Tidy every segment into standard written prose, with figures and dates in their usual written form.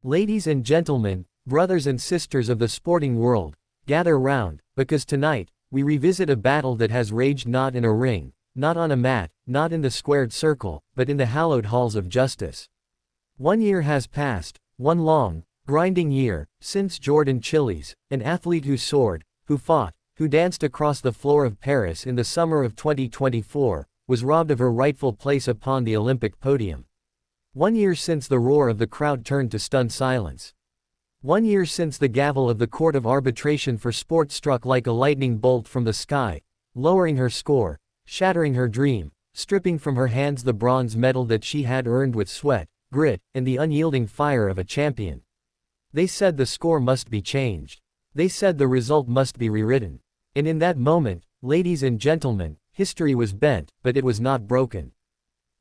Ladies and gentlemen, brothers and sisters of the sporting world, gather round, because tonight, we revisit a battle that has raged not in a ring, not on a mat, not in the squared circle, but in the hallowed halls of justice. 1 year has passed, one long, grinding year, since Jordan Chiles, an athlete who soared, who fought, who danced across the floor of Paris in the summer of 2024, was robbed of her rightful place upon the Olympic podium. 1 year since the roar of the crowd turned to stunned silence. 1 year since the gavel of the Court of Arbitration for Sport struck like a lightning bolt from the sky, lowering her score, shattering her dream, stripping from her hands the bronze medal that she had earned with sweat, grit, and the unyielding fire of a champion. They said the score must be changed. They said the result must be rewritten. And in that moment, ladies and gentlemen, history was bent, but it was not broken.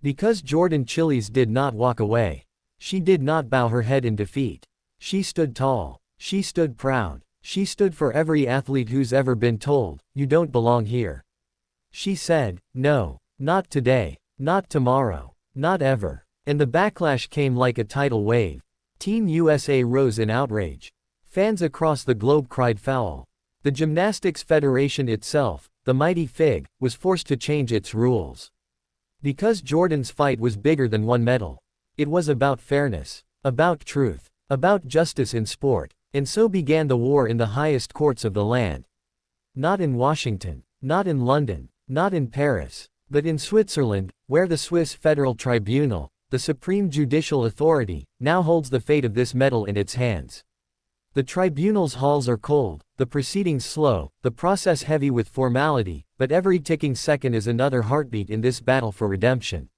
Because Jordan Chiles did not walk away. She did not bow her head in defeat. She stood tall. She stood proud. She stood for every athlete who's ever been told, "You don't belong here." She said, "No, not today, not tomorrow, not ever." And the backlash came like a tidal wave. Team USA rose in outrage. Fans across the globe cried foul. The Gymnastics Federation itself, the mighty FIG, was forced to change its rules. Because Jordan's fight was bigger than one medal. It was about fairness, about truth, about justice in sport, and so began the war in the highest courts of the land. Not in Washington, not in London, not in Paris, but in Switzerland, where the Swiss Federal Tribunal, the supreme judicial authority, now holds the fate of this medal in its hands. The tribunal's halls are cold, the proceedings slow, the process heavy with formality, but every ticking second is another heartbeat in this battle for redemption.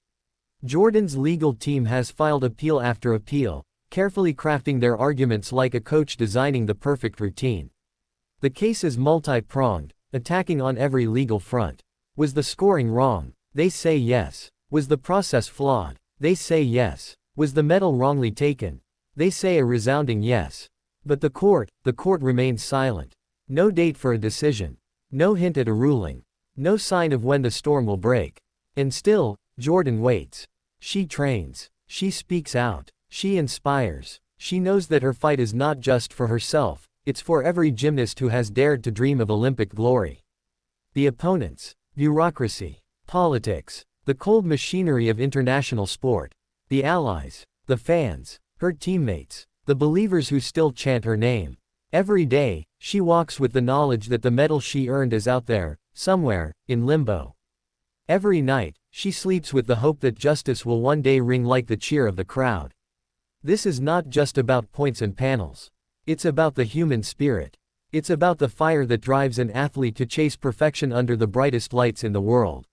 Jordan's legal team has filed appeal after appeal, carefully crafting their arguments like a coach designing the perfect routine. The case is multi-pronged, attacking on every legal front. Was the scoring wrong? They say yes. Was the process flawed? They say yes. Was the medal wrongly taken? They say a resounding yes. But the court remains silent. No date for a decision. No hint at a ruling. No sign of when the storm will break. And still, Jordan waits. She trains. She speaks out. She inspires. She knows that her fight is not just for herself, it's for every gymnast who has dared to dream of Olympic glory. The opponents, bureaucracy, politics, the cold machinery of international sport, the allies, the fans, her teammates, the believers who still chant her name. Every day, she walks with the knowledge that the medal she earned is out there, somewhere, in limbo. Every night, she sleeps with the hope that justice will one day ring like the cheer of the crowd. This is not just about points and panels. It's about the human spirit. It's about the fire that drives an athlete to chase perfection under the brightest lights in the world.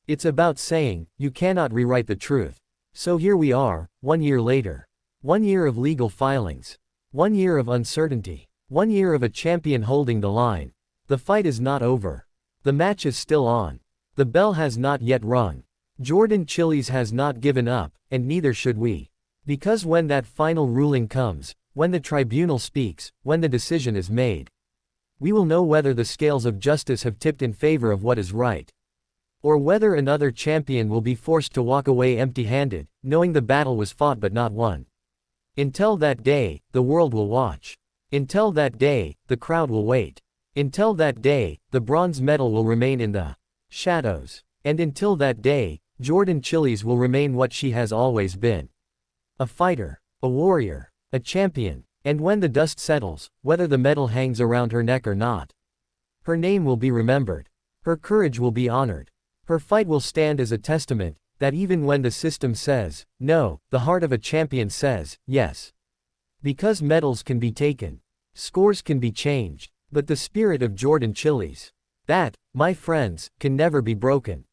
It's about saying, you cannot rewrite the truth. So here we are, 1 year later. 1 year of legal filings. 1 year of uncertainty. 1 year of a champion holding the line. The fight is not over. The match is still on. The bell has not yet rung. Jordan Chiles has not given up, and neither should we. Because when that final ruling comes, when the tribunal speaks, when the decision is made, we will know whether the scales of justice have tipped in favor of what is right. Or whether another champion will be forced to walk away empty-handed, knowing the battle was fought but not won. Until that day, the world will watch. Until that day, the crowd will wait. Until that day, the bronze medal will remain in the shadows. And until that day, Jordan Chiles will remain what she has always been. A fighter, a warrior, a champion. And when the dust settles, whether the medal hangs around her neck or not, her name will be remembered. Her courage will be honored. Her fight will stand as a testament that even when the system says no, the heart of a champion says yes. Because medals can be taken, scores can be changed, but the spirit of Jordan Chiles, that, my friends, can never be broken.